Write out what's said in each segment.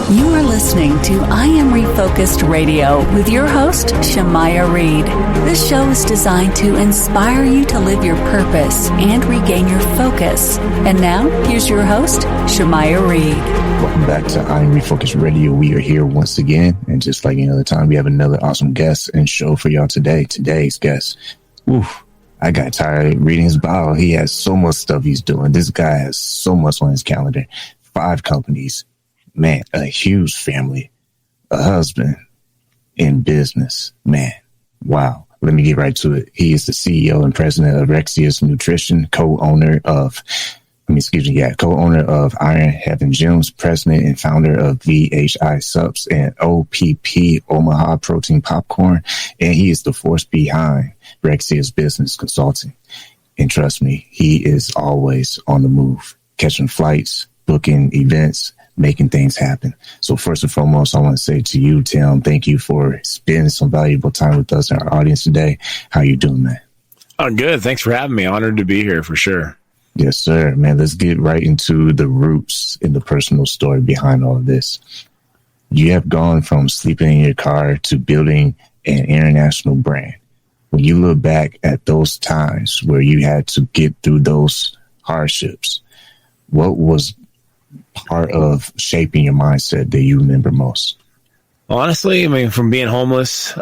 You are listening to I Am Refocused Radio with your host, Shamaya Reed. This show is designed to inspire you to live your purpose and regain your focus. And now, here's your host, Shamaya Reed. Welcome back to I Am Refocused Radio. We are here once again, and just like any other time, we have another awesome guest and show for y'all today. Today's guest, I got tired reading his bio. He has so much stuff he's doing. This guy has so much on his calendar. 5 companies. Man, a huge family, a husband in business. Man, wow. Let me get right to it. He is the CEO and president of Rexius Nutrition, co-owner of Iron Heaven Gyms, president and founder of VHI Supps and OPP, Omaha Protein Popcorn. And he is the force behind Rexius Business Consulting. And trust me, he is always on the move, catching flights, booking events, making things happen. So first and foremost, I want to say to you, Tim, thank you for spending some valuable time with us and our audience today. How you doing, man? I'm good. Thanks for having me. Honored to be here for sure. Yes, sir. Man, let's get right into the roots in the personal story behind all of this. You have gone from sleeping in your car to building an international brand. When you look back at those times where you had to get through those hardships, what was part of shaping your mindset that you remember most? Honestly, I mean, from being homeless,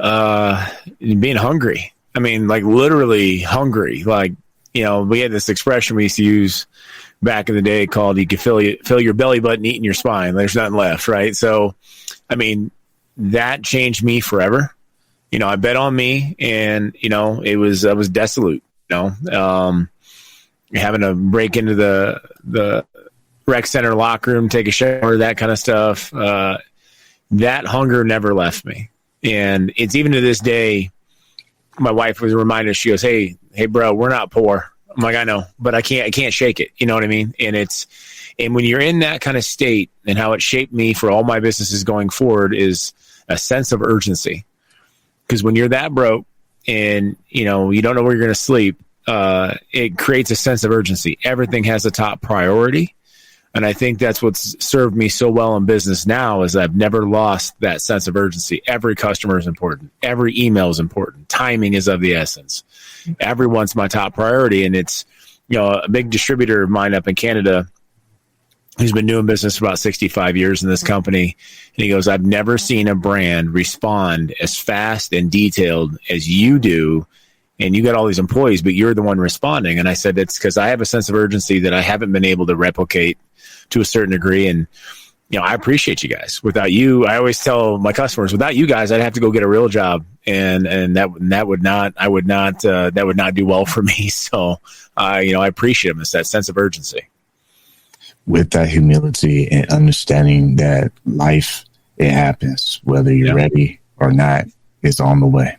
being hungry. I mean, like literally hungry. Like, you know, we had this expression we used to use back in the day called you can fill your belly button eating your spine. There's nothing left, right? So, I mean, that changed me forever. You know, I bet on me, and, you know, I was desolate, you know, having to break into the rec center locker room, take a shower, that kind of stuff. That hunger never left me. And it's even to this day, my wife was reminded, she goes, hey, bro, we're not poor. I'm like, I know, but I can't shake it. You know what I mean? And when you're in that kind of state, and how it shaped me for all my businesses going forward is a sense of urgency. Because when you're that broke and, you know, you don't know where you're going to sleep, it creates a sense of urgency. Everything has a top priority. And I think that's what's served me so well in business now is I've never lost that sense of urgency. Every customer is important. Every email is important. Timing is of the essence. Everyone's my top priority. And it's, you know, a big distributor of mine up in Canada who's been doing business for about 65 years in this company. And he goes, I've never seen a brand respond as fast and detailed as you do. And you got all these employees, but you're the one responding. And I said, it's because I have a sense of urgency that I haven't been able to replicate to a certain degree. And, you know, I appreciate you guys. Without you, I always tell my customers, without you guys, I'd have to go get a real job. And that would not do well for me. So, you know, I appreciate them. It's that sense of urgency. With that humility and understanding that life, it happens, whether you're ready or not, it's on the way.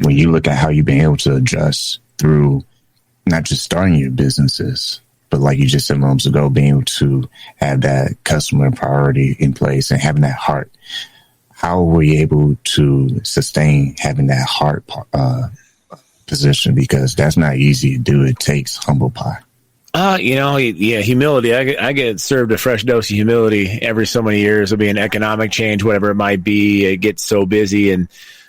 When you look at how you've been able to adjust through not just starting your businesses, but like you just said moments ago, being able to have that customer priority in place and having that heart, how were you able to sustain having that heart position? Because that's not easy to do. It takes humble pie. You know, humility. I get served a fresh dose of humility every so many years. It'll be an economic change, whatever it might be. It gets so busy, and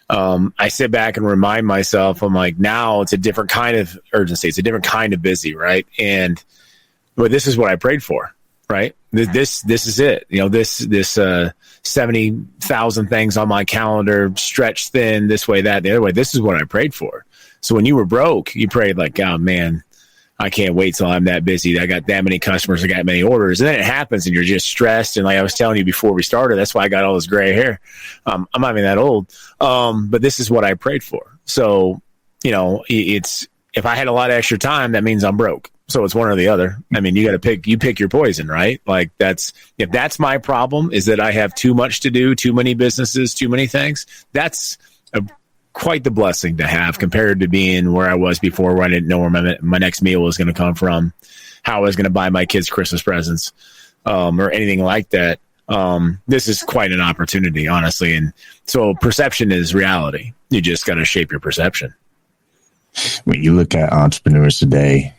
I sit back and remind myself, I'm like, now it's a different kind of urgency. It's a different kind of busy, right? And but this is what I prayed for, right? This is it. You know, this 70,000 things on my calendar, stretched thin, this way, that, the other way. This is what I prayed for. So when you were broke, you prayed like, oh man, I can't wait till I'm that busy. I got that many customers. I got many orders. And then it happens and you're just stressed. And like I was telling you before we started, that's why I got all this gray hair. I'm not even that old. But this is what I prayed for. So, you know, it's, if I had a lot of extra time, that means I'm broke. So it's one or the other. I mean, you pick your poison, right? Like if that's my problem is that I have too much to do, too many businesses, too many things. That's quite the blessing to have compared to being where I was before, where I didn't know where my next meal was going to come from, how I was going to buy my kids Christmas presents, or anything like that. This is quite an opportunity, honestly. And so perception is reality. You just got to shape your perception. When you look at entrepreneurs today,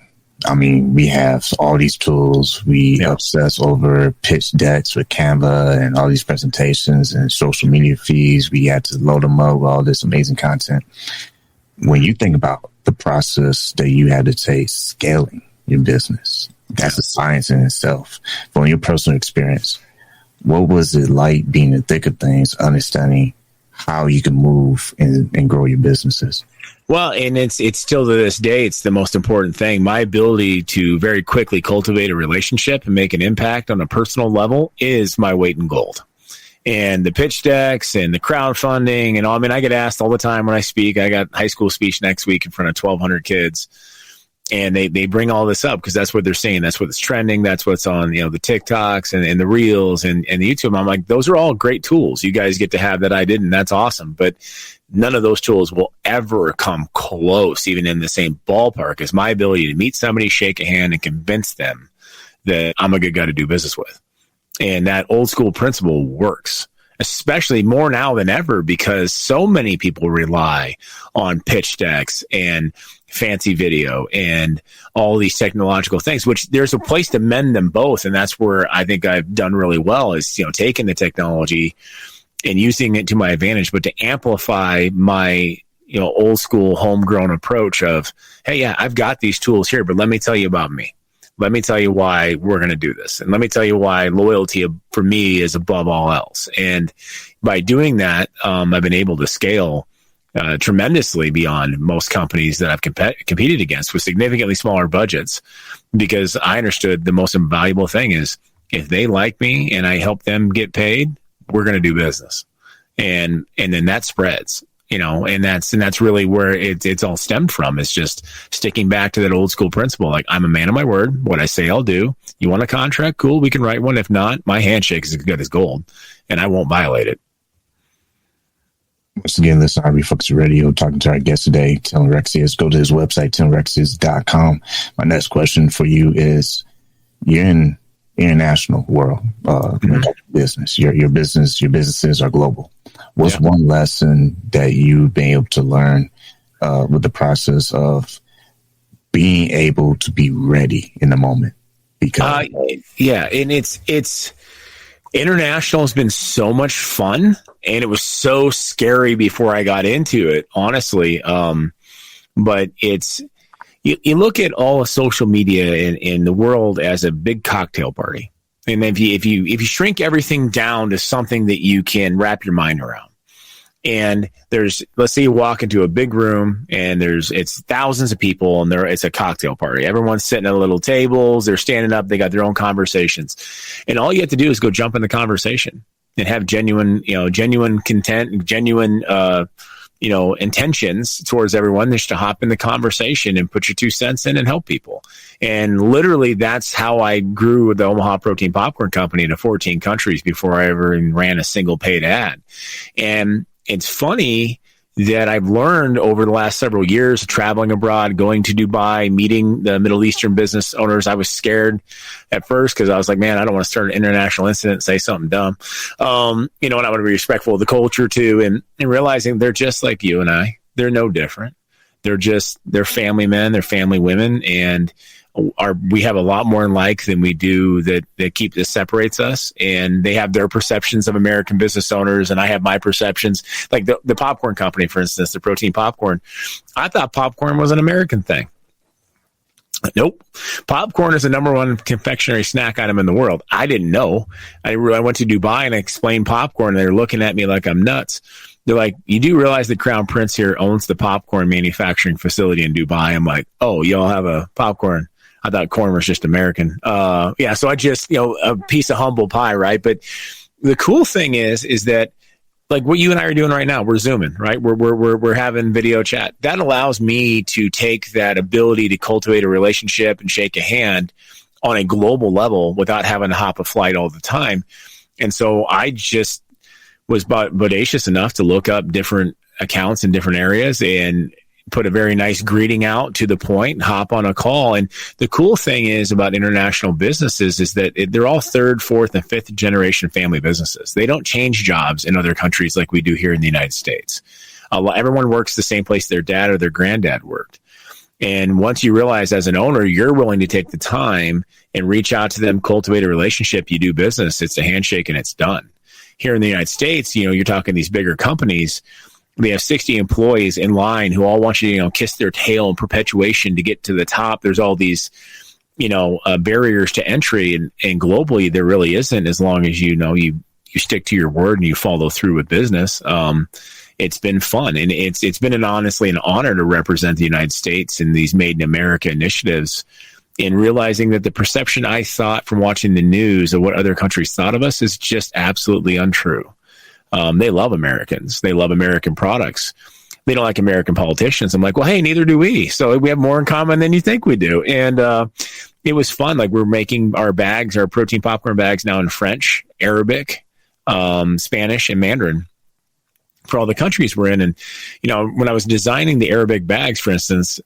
I mean, we have all these tools. We obsess over pitch decks with Canva and all these presentations and social media feeds. We had to load them up with all this amazing content. When you think about the process that you had to take scaling your business, that's a science in itself. From your personal experience, what was it like being in the thick of things, understanding how you can move and grow your businesses? Well, and it's still to this day, it's the most important thing. My ability to very quickly cultivate a relationship and make an impact on a personal level is my weight in gold. And the pitch decks and the crowdfunding and all, I mean, I get asked all the time when I speak. I got high school speech next week in front of 1,200 kids. And they bring all this up because that's what they're saying. That's what's trending. That's what's on, the TikToks and the Reels and the YouTube. I'm like, those are all great tools. You guys get to have that I didn't. That's awesome. But none of those tools will ever come close, even in the same ballpark, as my ability to meet somebody, shake a hand, and convince them that I'm a good guy to do business with. And that old school principle works, especially more now than ever, because so many people rely on pitch decks and fancy video and all these technological things, which there's a place to mend them both. And that's where I think I've done really well is, taking the technology and using it to my advantage, but to amplify my, old school homegrown approach of, hey, yeah, I've got these tools here, but let me tell you about me. Let me tell you why we're going to do this. And let me tell you why loyalty for me is above all else. And by doing that, I've been able to scale tremendously beyond most companies that I've competed against with significantly smaller budgets, because I understood the most invaluable thing is if they like me and I help them get paid, we're going to do business. And then that spreads. And that's really where it's all stemmed from. It's just sticking back to that old school principle. Like, I'm a man of my word. What I say, I'll do. You want a contract? Cool. We can write one. If not, my handshake is as good as gold and I won't violate it. Once again, listen to Refocus Radio, talking to our guest today, Tim Rexius. Go to his website, timrexius.com. My next question for you is, you're in international world, business. Your businesses are global. What's one lesson that you've been able to learn with the process of being able to be ready in the moment? Because and it's international has been so much fun, and it was so scary before I got into it, honestly. But it's you look at all of social media in the world as a big cocktail party. And if you shrink everything down to something that you can wrap your mind around, and let's say you walk into a big room and it's thousands of people and it's a cocktail party. Everyone's sitting at little tables. They're standing up. They got their own conversations, and all you have to do is go jump in the conversation and have genuine content, genuine, intentions towards everyone, just to hop in the conversation and put your 2 cents in and help people. And literally that's how I grew the Omaha Protein Popcorn Company into 14 countries before I ever even ran a single paid ad. And it's funny that I've learned over the last several years, traveling abroad, going to Dubai, meeting the Middle Eastern business owners. I was scared at first because I was like, man, I don't want to start an international incident and say something dumb. And I want to be respectful of the culture too. And realizing they're just like you and I. They're no different. They're family men, they're family women, and we have a lot more in like than we do that separates us. And they have their perceptions of American business owners, and I have my perceptions. Like the popcorn company, for instance, the protein popcorn. I thought popcorn was an American thing. Nope. Popcorn is the number one confectionery snack item in the world. I didn't know. I went to Dubai and I explained popcorn, and they're looking at me like I'm nuts. They're like, you do realize the Crown Prince here owns the popcorn manufacturing facility in Dubai? I'm like, oh, y'all have a popcorn. I thought corn was just American. So I just, a piece of humble pie, right? But the cool thing is that, like what you and I are doing right now, we're Zooming, right? We're having video chat. That allows me to take that ability to cultivate a relationship and shake a hand on a global level without having to hop a flight all the time. And so I just was bodacious enough to look up different accounts in different areas and put a very nice greeting out to the point and hop on a call. And the cool thing is about international businesses is that they're all 3rd, 4th, and 5th generation family businesses. They don't change jobs in other countries like we do here in the United States. Everyone works the same place their dad or their granddad worked. And once you realize as an owner, you're willing to take the time and reach out to them, cultivate a relationship, you do business, it's a handshake and it's done. Here in the United States, you're talking these bigger companies, they have 60 employees in line who all want you to, kiss their tail in perpetuation to get to the top. There's all these, barriers to entry, and globally there really isn't, as long as you stick to your word and you follow through with business. It's been fun, and it's been honestly an honor to represent the United States in these Made in America initiatives, in realizing that the perception I thought from watching the news of what other countries thought of us is just absolutely untrue. They love Americans. They love American products. They don't like American politicians. I'm like, well, hey, neither do we. So we have more in common than you think we do. And it was fun. Like, we're making our bags, our protein popcorn bags, now in French, Arabic, Spanish, and Mandarin for all the countries we're in. And, when I was designing the Arabic bags, for instance,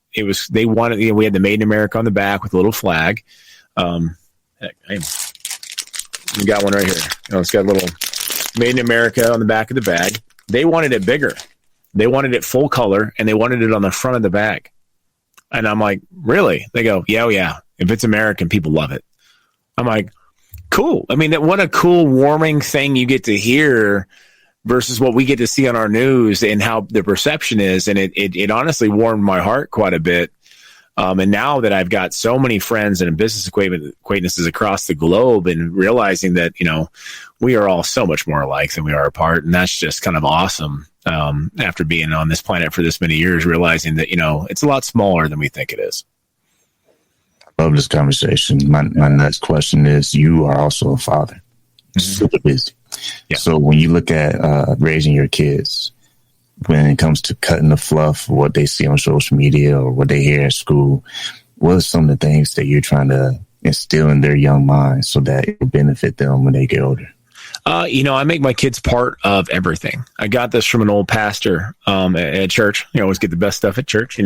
they wanted, we had the Made in America on the back with a little flag. We got one right here. It's got a little Made in America on the back of the bag. They wanted it bigger. They wanted it full color, and they wanted it on the front of the bag. And I'm like, really? They go, yeah. If it's American, people love it. I'm like, cool. I mean, what a cool, warming thing you get to hear versus what we get to see on our news and how the perception is. And it honestly warmed my heart quite a bit. And now that I've got so many friends and business acquaintances across the globe, and realizing that, we are all so much more alike than we are apart. And that's just kind of awesome. After being on this planet for this many years, realizing that, it's a lot smaller than we think it is. I love this conversation. My next question is, you are also a father, super busy. Yeah. So when you look at raising your kids, when it comes to cutting the fluff, what they see on social media or what they hear at school, what are some of the things that you're trying to instill in their young minds so that it will benefit them when they get older? I make my kids part of everything. I got this from an old pastor at church. You always get the best stuff at church,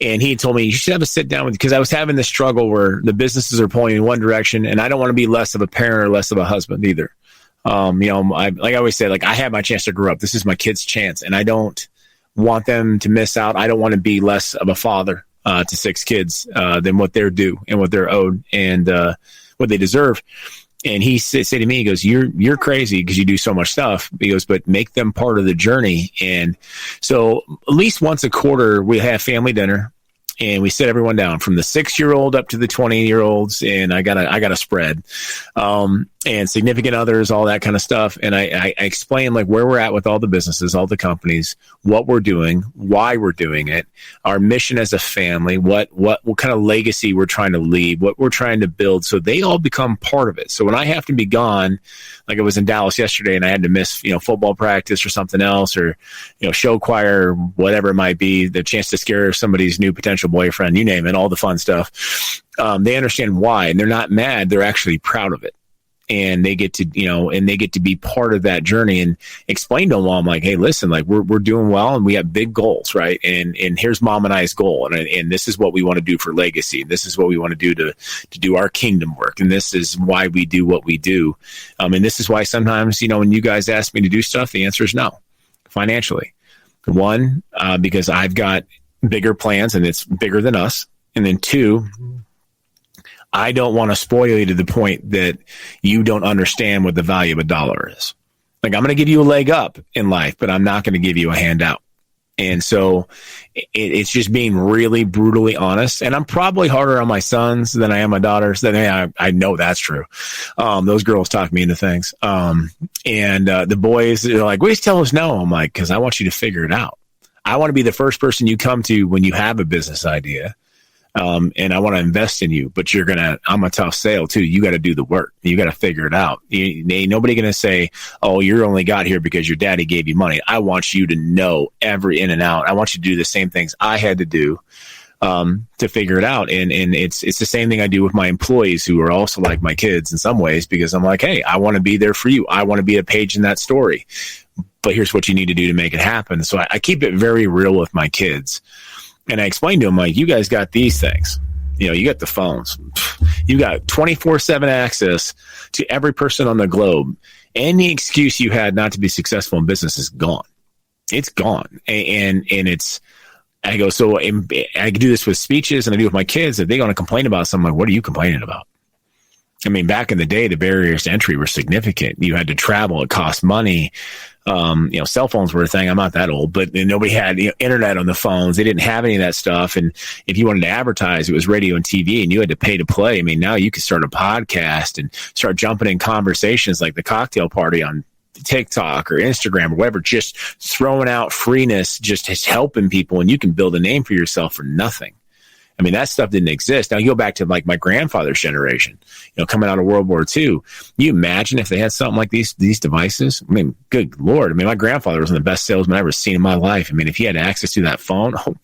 and he told me, you should have a sit down with, because I was having this struggle where the businesses are pulling in one direction, and I don't want to be less of a parent or less of a husband either. Like I always say, like, I had my chance to grow up. This is my kids' chance, and I don't want them to miss out. I don't want to be less of a father to 6 kids than what they're due and what they're owed and what they deserve. And he said to me, he goes, you're crazy because you do so much stuff. He goes, but make them part of the journey. And so at least once a quarter, we have family dinner, and we sit everyone down from the 6-year-old up to the 20-year-olds. And I got a spread, and significant others, all that kind of stuff. And I explain like where we're at with all the businesses, all the companies, what we're doing, why we're doing it, our mission as a family, what kind of legacy we're trying to leave, what we're trying to build. So they all become part of it. So when I have to be gone, like I was in Dallas yesterday and I had to miss, football practice or something else, or, show choir, or whatever it might be, the chance to scare somebody's new potential boyfriend, you name it, all the fun stuff. They understand why, and they're not mad. They're actually proud of it. And they get to, be part of that journey, and explain to them all, I'm like, hey, listen, like we're doing well, and we have big goals, right? And here's mom and I's goal. And this is what we want to do for legacy. This is what we want to do to do our kingdom work. And this is why we do what we do. And this is why sometimes, when you guys ask me to do stuff, the answer is no, financially. One, because I've got bigger plans and it's bigger than us. And then 2, I don't want to spoil you to the point that you don't understand what the value of a dollar is. Like, I'm going to give you a leg up in life, but I'm not going to give you a handout. And so it's just being really brutally honest. And I'm probably harder on my sons than I am my daughters. I know that's true. Those girls talk me into things. And the boys are like, "Wait, tell us no." I'm like, because I want you to figure it out. I want to be the first person you come to when you have a business idea. And I want to invest in you, but I'm a tough sale too. You got to do the work. You got to figure it out. Ain't nobody going to say, oh, you only got here because your daddy gave you money. I want you to know every in and out. I want you to do the same things I had to do, to figure it out. And it's the same thing I do with my employees, who are also like my kids in some ways, because I'm like, hey, I want to be there for you. I want to be a page in that story, but here's what you need to do to make it happen. So I keep it very real with my kids. And I explained to him, like, you guys got these things. You got the phones. You got 24/7 access to every person on the globe. Any excuse you had not to be successful in business is gone. It's gone. And I go, so I do this with speeches and I do it with my kids. If they're going to complain about something, like, what are you complaining about? I mean, back in the day, the barriers to entry were significant. You had to travel. It cost money. Cell phones were a thing. I'm not that old, but nobody had internet on the phones. They didn't have any of that stuff. And if you wanted to advertise, it was radio and TV, and you had to pay to play. I mean, now you can start a podcast and start jumping in conversations like the cocktail party on TikTok or Instagram or whatever, just throwing out freeness, just is helping people, and you can build a name for yourself for nothing. I mean, that stuff didn't exist. Now you go back to like my grandfather's generation, coming out of World War II. You imagine if they had something like these devices? I mean, good Lord. I mean, my grandfather was one of the best salesmen I've ever seen in my life. I mean, if he had access to that phone, oh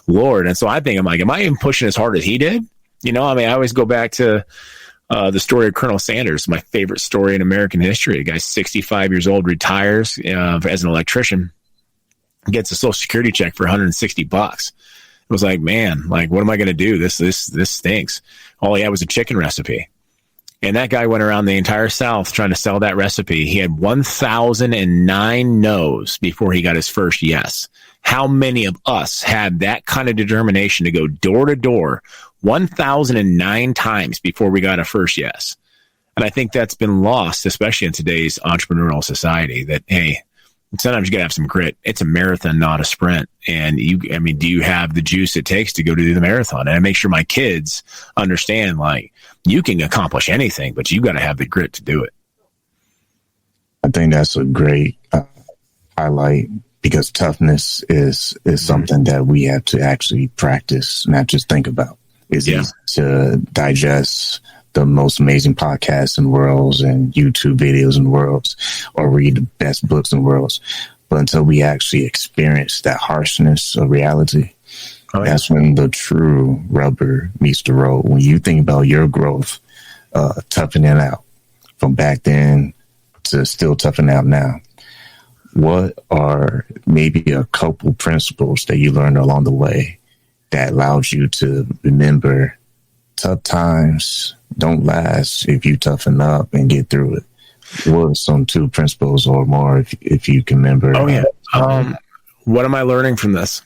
Lord. And so I think, I'm like, am I even pushing as hard as he did? I mean, I always go back to the story of Colonel Sanders, my favorite story in American history. A guy 65 years old, retires as an electrician, gets a Social Security check for $160. It was like, man, like, what am I going to do? This stinks. All he had was a chicken recipe. And that guy went around the entire South trying to sell that recipe. He had 1,009 no's before he got his first yes. How many of us had that kind of determination to go door to door 1,009 times before we got a first yes? And I think that's been lost, especially in today's entrepreneurial society, that, hey, sometimes you got to have some grit. It's a marathon, not a sprint. And do you have the juice it takes to go do the marathon? And I make sure my kids understand, like, you can accomplish anything, but you got to have the grit to do it. I think that's a great highlight, because toughness is something that we have to actually practice, not just think about. It's easy to digest the most amazing podcasts in the world and YouTube videos in the world, or read the best books in the world. But until we actually experience that harshness of reality, that's when the true rubber meets the road. When you think about your growth, toughing it out from back then to still toughing out now, what are maybe a couple principles that you learned along the way that allowed you to remember tough times don't last if you toughen up and get through it? What are some 2 principles or more, if you can remember? What am I learning from this?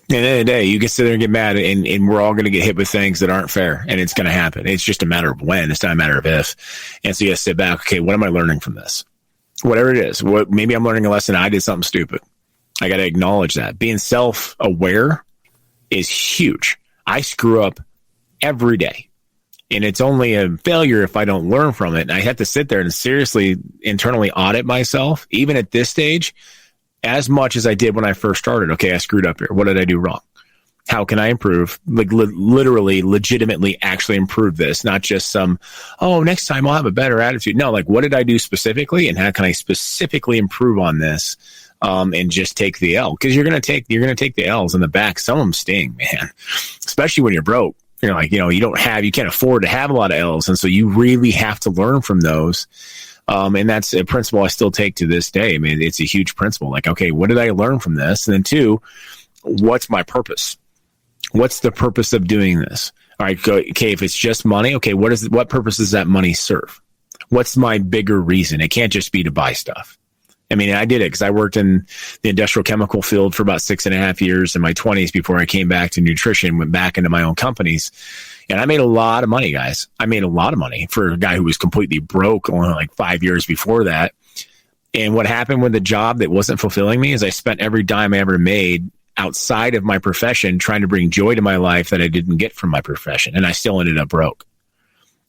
At the end of the day, you can sit there and get mad, and we're all going to get hit with things that aren't fair, and it's going to happen. It's just a matter of when. It's not a matter of if. And so you got to sit back. Okay, what am I learning from this? Whatever it is. Maybe I'm learning a lesson. I did something stupid. I got to acknowledge that. Being self-aware is huge. I screw up every day. And it's only a failure if I don't learn from it. And I have to sit there and seriously internally audit myself, even at this stage, as much as I did when I first started. Okay, I screwed up here. What did I do wrong? How can I improve? Like literally, legitimately actually improve this, not just some, next time I'll have a better attitude. No, like, what did I do specifically, and how can I specifically improve on this? And just take the L, because you're going to take the L's in the back. Some of them sting, man, especially when you're broke. You're like, you can't afford to have a lot of L's. And so you really have to learn from those. And that's a principle I still take to this day. I mean, it's a huge principle. Like, okay, what did I learn from this? And then 2, what's my purpose? What's the purpose of doing this? All right, okay, if it's just money, okay, what purpose does that money serve? What's my bigger reason? It can't just be to buy stuff. I mean, I did it because I worked in the industrial chemical field for about 6.5 years in my 20s before I came back to nutrition, went back into my own companies. And I made a lot of money, guys. I made a lot of money for a guy who was completely broke only like 5 years before that. And what happened with the job that wasn't fulfilling me is I spent every dime I ever made outside of my profession trying to bring joy to my life that I didn't get from my profession. And I still ended up broke.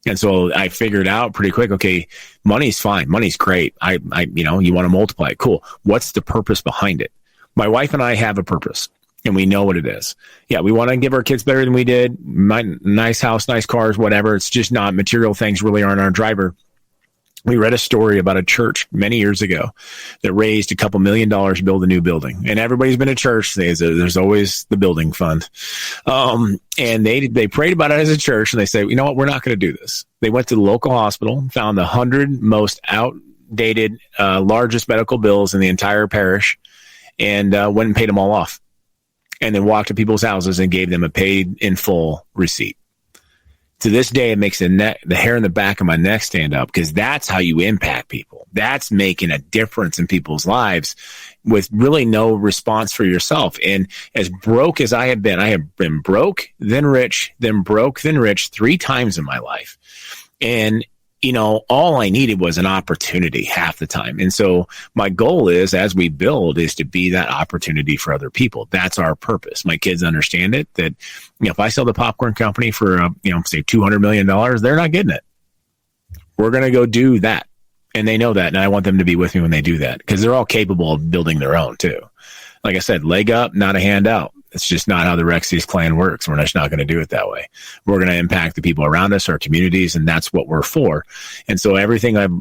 And so I figured out pretty quick, okay, money's fine. Money's great. You want to multiply it. Cool. What's the purpose behind it? My wife and I have a purpose, and we know what it is. Yeah, we want to give our kids better than we did. Nice house, nice cars, whatever. It's just not material things really aren't our driver. We read a story about a church many years ago that raised a couple $1 million to build a new building. And everybody's been to church. There's always the building fund. And they prayed about it as a church, and they said, you know what, we're not going to do this. They went to the local hospital, found the 100 most outdated, largest medical bills in the entire parish, and went and paid them all off. And then walked to people's houses and gave them a paid in full receipt. To this day, it makes the hair in the back of my neck stand up, because that's how you impact people. That's making a difference in people's lives with really no response for yourself. And as broke as I have been broke, then rich, then broke, then rich 3 times in my life. And all I needed was an opportunity half the time. And so my goal is, as we build, is to be that opportunity for other people. That's our purpose. My kids understand it, that, if I sell the popcorn company for, say $200 million, they're not getting it. We're going to go do that. And they know that. And I want them to be with me when they do that, because they're all capable of building their own too. Like I said, leg up, not a handout. It's just not how the Rexius clan works. We're just not going to do it that way. We're going to impact the people around us, our communities, and that's what we're for. And so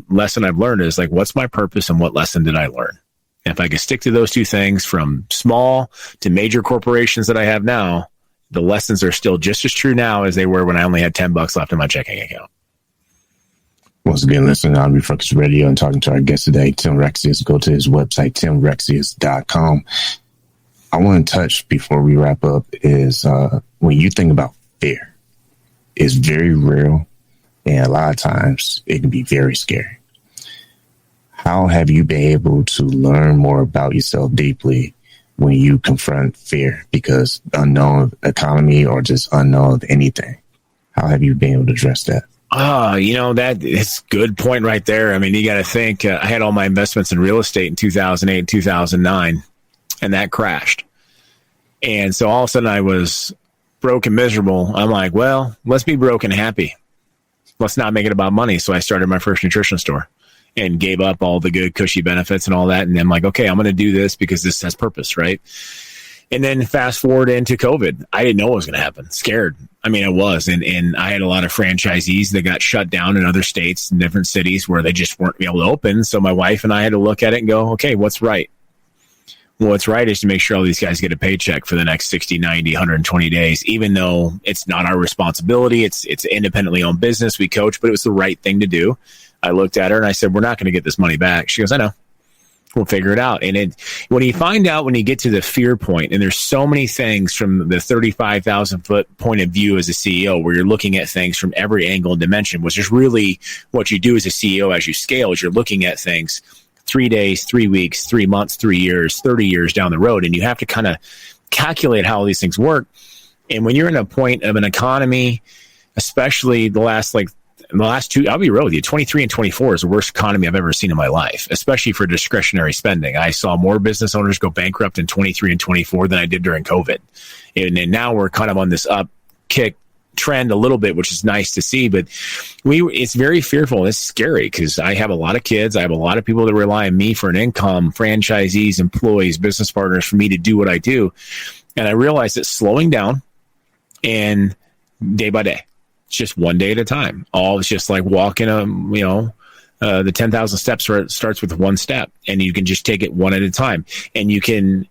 lesson I've learned is like, what's my purpose and what lesson did I learn? And if I could stick to those 2 things, from small to major corporations that I have now, the lessons are still just as true now as they were when I only had $10 left in my checking account. Once again, listening on Refocus Radio and talking to our guest today, Tim Rexius. Go to his website, timrexius.com. I want to touch before we wrap up is when you think about fear, it's very real, and a lot of times it can be very scary. How have you been able to learn more about yourself deeply when you confront fear? Because unknown of economy or just unknown of anything. How have you been able to address that? That is a good point right there. I mean, you got to think, I had all my investments in real estate in 2008 and 2009. And that crashed. And so all of a sudden I was broke and miserable. I'm like, well, let's be broke and happy. Let's not make it about money. So I started my first nutrition store and gave up all the good cushy benefits and all that. And I'm like, okay, I'm going to do this because this has purpose, right? And then fast forward into COVID. I didn't know what was going to happen. Scared. I mean, I was. And I had a lot of franchisees that got shut down in other states and different cities where they just weren't able to open. So my wife and I had to look at it and go, okay, what's right? Well, what's right is to make sure all these guys get a paycheck for the next 60, 90, 120 days, even though it's not our responsibility. It's independently owned business. We coach, but it was the right thing to do. I looked at her and I said, we're not going to get this money back. She goes, I know. We'll figure it out. And when you find out, when you get to the fear point, and there's so many things from the 35,000 foot point of view as a CEO, where you're looking at things from every angle and dimension, which is really what you do as a CEO as you scale, is you're looking at things 3 days, 3 weeks, 3 months, 3 years, 30 years down the road. And you have to kind of calculate how all these things work. And when you're in a point of an economy, especially the last 2, I'll be real with you, 23 and 24 is the worst economy I've ever seen in my life, especially for discretionary spending. I saw more business owners go bankrupt in 23 and 24 than I did during COVID. And now we're kind of on this up kick trend a little bit, which is nice to see, but it's very fearful and it's scary because I have a lot of kids. I have a lot of people that rely on me for an income, franchisees, employees, business partners, for me to do what I do. And I realized that slowing down and day by day, it's just one day at a time. All it's just like walking the 10,000 steps where it starts with one step, and you can just take it one at a time, and you can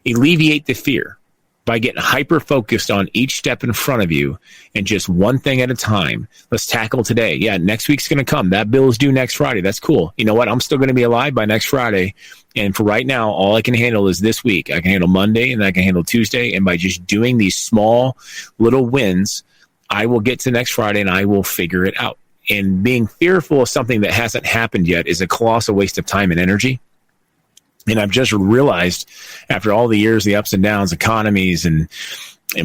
alleviate the fear by getting hyper focused on each step in front of you and just one thing at a time. Let's tackle today. Yeah, next week's going to come. That bill is due next Friday. That's cool. You know what? I'm still going to be alive by next Friday. And for right now, all I can handle is this week. I can handle Monday and I can handle Tuesday. And by just doing these small little wins, I will get to next Friday and I will figure it out. And being fearful of something that hasn't happened yet is a colossal waste of time and energy. And I've just realized after all the years, the ups and downs, economies and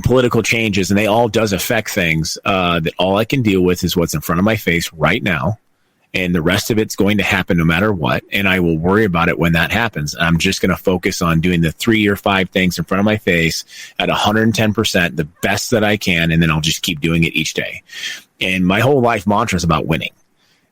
political changes, and they all does affect things, that all I can deal with is what's in front of my face right now. And the rest of it's going to happen no matter what. And I will worry about it when that happens. I'm just going to focus on doing the 3 or 5 things in front of my face at 110%, the best that I can. And then I'll just keep doing it each day. And my whole life mantra is about winning.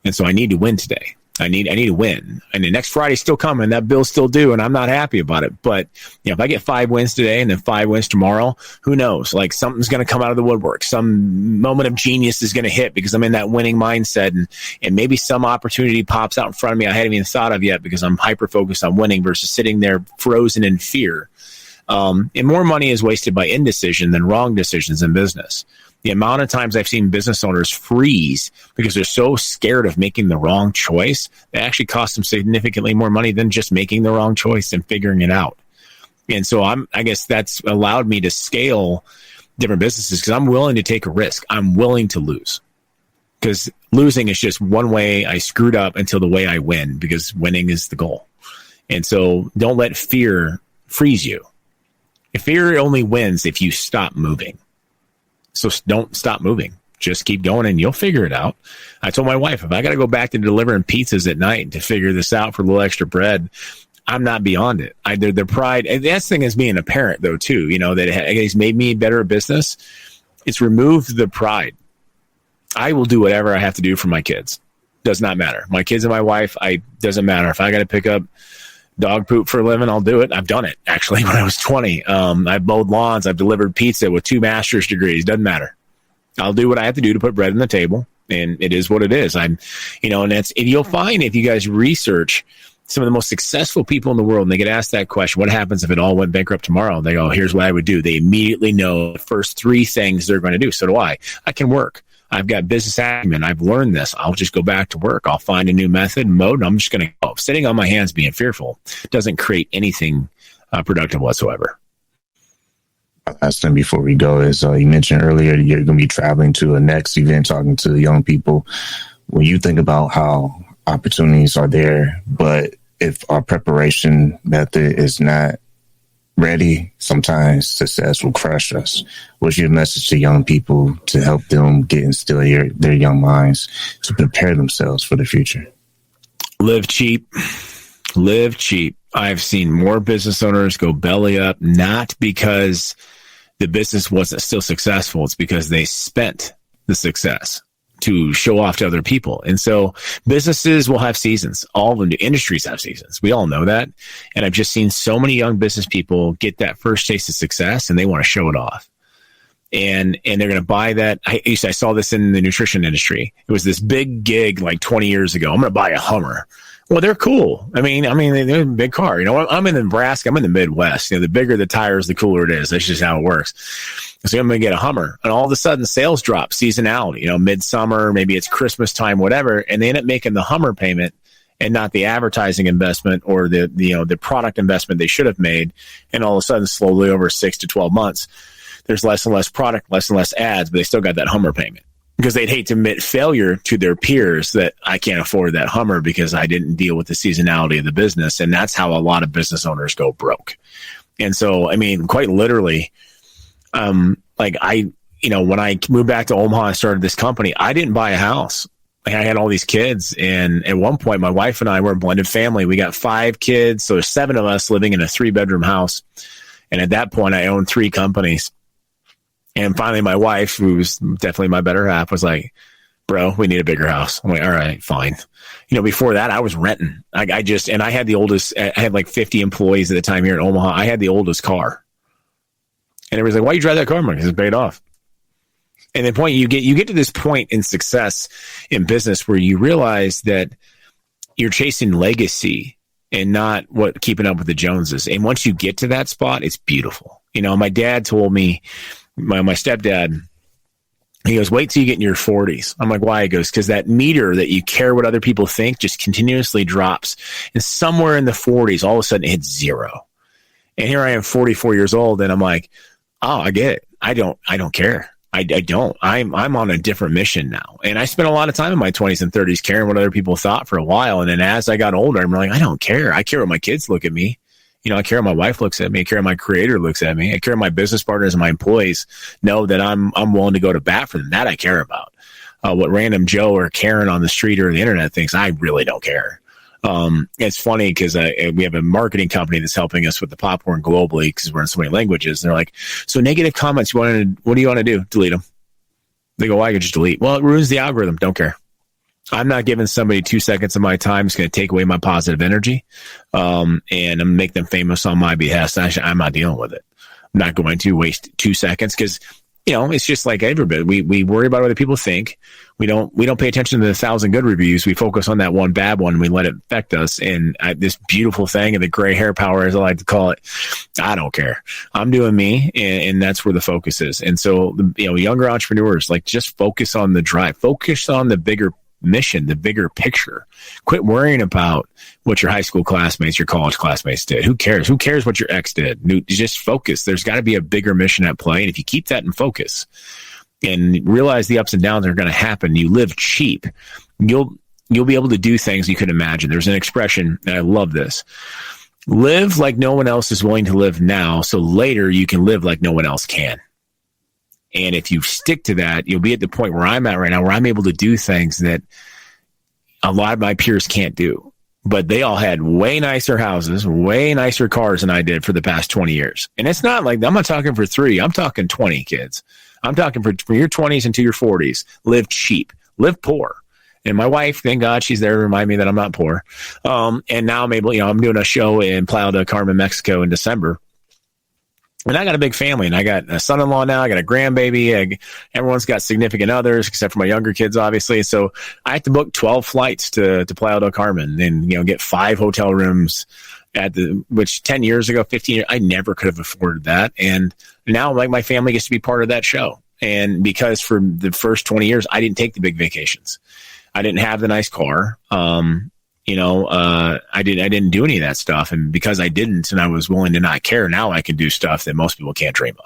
And so I need to win today. I need to win. And the next Friday's still coming. That bill's still due, and I'm not happy about it. But if I get 5 wins today and then 5 wins tomorrow, who knows? Like something's going to come out of the woodwork. Some moment of genius is going to hit because I'm in that winning mindset, and maybe some opportunity pops out in front of me I hadn't even thought of yet because I'm hyper focused on winning versus sitting there frozen in fear. And more money is wasted by indecision than wrong decisions in business. The amount of times I've seen business owners freeze because they're so scared of making the wrong choice, they actually cost them significantly more money than just making the wrong choice and figuring it out. And so I guess that's allowed me to scale different businesses because I'm willing to take a risk. I'm willing to lose because losing is just one way I screwed up until the way I win, because winning is the goal. And so don't let fear freeze you. If fear only wins if you stop moving. So don't stop moving. Just keep going and you'll figure it out. I told my wife, if I got to go back to delivering pizzas at night to figure this out for a little extra bread, I'm not beyond it. Their pride. And that's the thing is being a parent, though, too, you know, that it's made me better at business. It's removed the pride. I will do whatever I have to do for my kids. Does not matter. My kids and my wife, doesn't matter. If I got to pick up dog poop for a living, I'll do it. I've done it, actually, when I was 20. I've mowed lawns. I've delivered pizza with 2 master's degrees. Doesn't matter. I'll do what I have to do to put bread on the table, and it is what it is. And you'll find if you guys research some of the most successful people in the world, and they get asked that question, what happens if it all went bankrupt tomorrow? They go, here's what I would do. They immediately know the first 3 things they're going to do. So do I. I can work. I've got business acumen. I've learned this. I'll just go back to work. I'll find a new method and mode, and I'm just going to go. Sitting on my hands being fearful doesn't create anything productive whatsoever. Last thing before we go is you mentioned earlier you're going to be traveling to a next event, talking to the young people. When you think about how opportunities are there, but if our preparation method is not ready, sometimes success will crush us. What's your message to young people to help them get instill their young minds to prepare themselves for the future? Live cheap. Live cheap. I've seen more business owners go belly up, not because the business wasn't still successful. It's because they spent the success to show off to other people. And so businesses will have seasons. All of them do. Industries have seasons. We all know that. And I've just seen so many young business people get that first taste of success and they want to show it off. And they're going to buy that. I saw this in the nutrition industry. It was this big gig like 20 years ago. I'm going to buy a Hummer. Well, they're cool. I mean, they're a big car. You know, I'm in Nebraska. I'm in the Midwest. You know, the bigger the tires, the cooler it is. That's just how it works. So I'm going to get a Hummer, and all of a sudden sales drop, seasonality. You know, midsummer, maybe it's Christmas time, whatever, and they end up making the Hummer payment and not the advertising investment or the product investment they should have made. And all of a sudden, slowly over 6 to 12 months, there's less and less product, less and less ads, but they still got that Hummer payment. Because they'd hate to admit failure to their peers that I can't afford that Hummer because I didn't deal with the seasonality of the business. And that's how a lot of business owners go broke. And so, I mean, quite literally, when I moved back to Omaha and started this company, I didn't buy a house. Like, I had all these kids. And at one point, my wife and I were a blended family. We got 5 kids. So there's 7 of us living in a 3-bedroom house. And at that point, I owned 3 companies. And finally, my wife, who was definitely my better half, was like, bro, we need a bigger house. I'm like, all right, fine. You know, before that, I was renting. I had the oldest, I had like 50 employees at the time here in Omaha. I had the oldest car. And everybody's like, why you drive that car? I'm like, because it's paid off. And the point you get to this point in success in business where you realize that you're chasing legacy and not keeping up with the Joneses. And once you get to that spot, it's beautiful. You know, my dad told me, my stepdad, he goes, wait till you get in your 40s. I'm like, why? He goes, because that meter that you care what other people think just continuously drops. And somewhere in the 40s, all of a sudden it hits 0. And here I am, 44 years old, and I'm like, oh, I get it. I don't care. I don't. I'm on a different mission now. And I spent a lot of time in my 20s and 30s caring what other people thought for a while. And then as I got older, I'm like, I don't care. I care what my kids look at me. You know, I care how my wife looks at me. I care how my creator looks at me. I care how my business partners and my employees know that I'm willing to go to bat for them. That I care about. What random Joe or Karen on the street or the internet thinks, I really don't care. It's funny because we have a marketing company that's helping us with the popcorn globally because we're in so many languages. And they're like, so negative comments, what do you want to do? Delete them. They go, why? I can just delete. Well, it ruins the algorithm. Don't care. I'm not giving somebody 2 seconds of my time. It's going to take away my positive energy and make them famous on my behest. I'm not dealing with it. I'm not going to waste 2 seconds because, you know, it's just like everybody. We worry about what other people think. We don't pay attention to the 1,000 good reviews. We focus on that one bad one and we let it affect us. And this beautiful thing of the gray hair power, as I like to call it, I don't care. I'm doing me, and that's where the focus is. And so, younger entrepreneurs, like, just focus on the drive. Focus on the bigger mission, the bigger picture. Quit worrying about what your high school classmates, your college classmates did. Who cares? Who cares what your ex did? Just focus. There's got to be a bigger mission at play. And if you keep that in focus and realize the ups and downs are going to happen, you live cheap, you'll be able to do things you could imagine. There's an expression, and I love this. Live like no one else is willing to live now, so later you can live like no one else can. And if you stick to that, you'll be at the point where I'm at right now, where I'm able to do things that a lot of my peers can't do. But they all had way nicer houses, way nicer cars than I did for the past 20 years. And it's not like, I'm not talking for 3, I'm talking 20 kids. I'm talking for your 20s into your 40s. Live cheap, live poor. And my wife, thank God, she's there to remind me that I'm not poor. And now I'm able, I'm doing a show in Playa del Carmen, Mexico in December. And I got a big family, and I got a son-in-law now. I got a grandbaby. Everyone's got significant others, except for my younger kids, obviously. So I have to book 12 flights to Playa del Carmen and, get 5 hotel rooms which 10 years ago, 15 years, I never could have afforded that. And now my family gets to be part of that show. And because for the first 20 years, I didn't take the big vacations. I didn't have the nice car. I didn't do any of that stuff. And because I didn't, and I was willing to not care, now I can do stuff that most people can't dream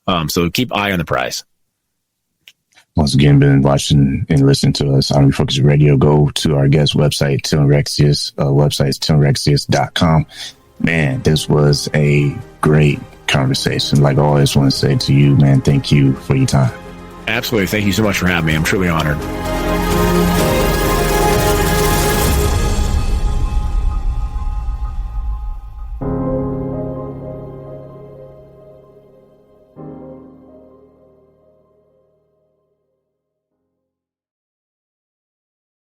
of. So keep eye on the prize. Once again, been watching and listening to us on Refocus Radio. Go to our guest website, Tim Rexius. Website is timrexius.com. Man, this was a great conversation. Like I always want to say to you, man, thank you for your time. Absolutely. Thank you so much for having me. I'm truly honored.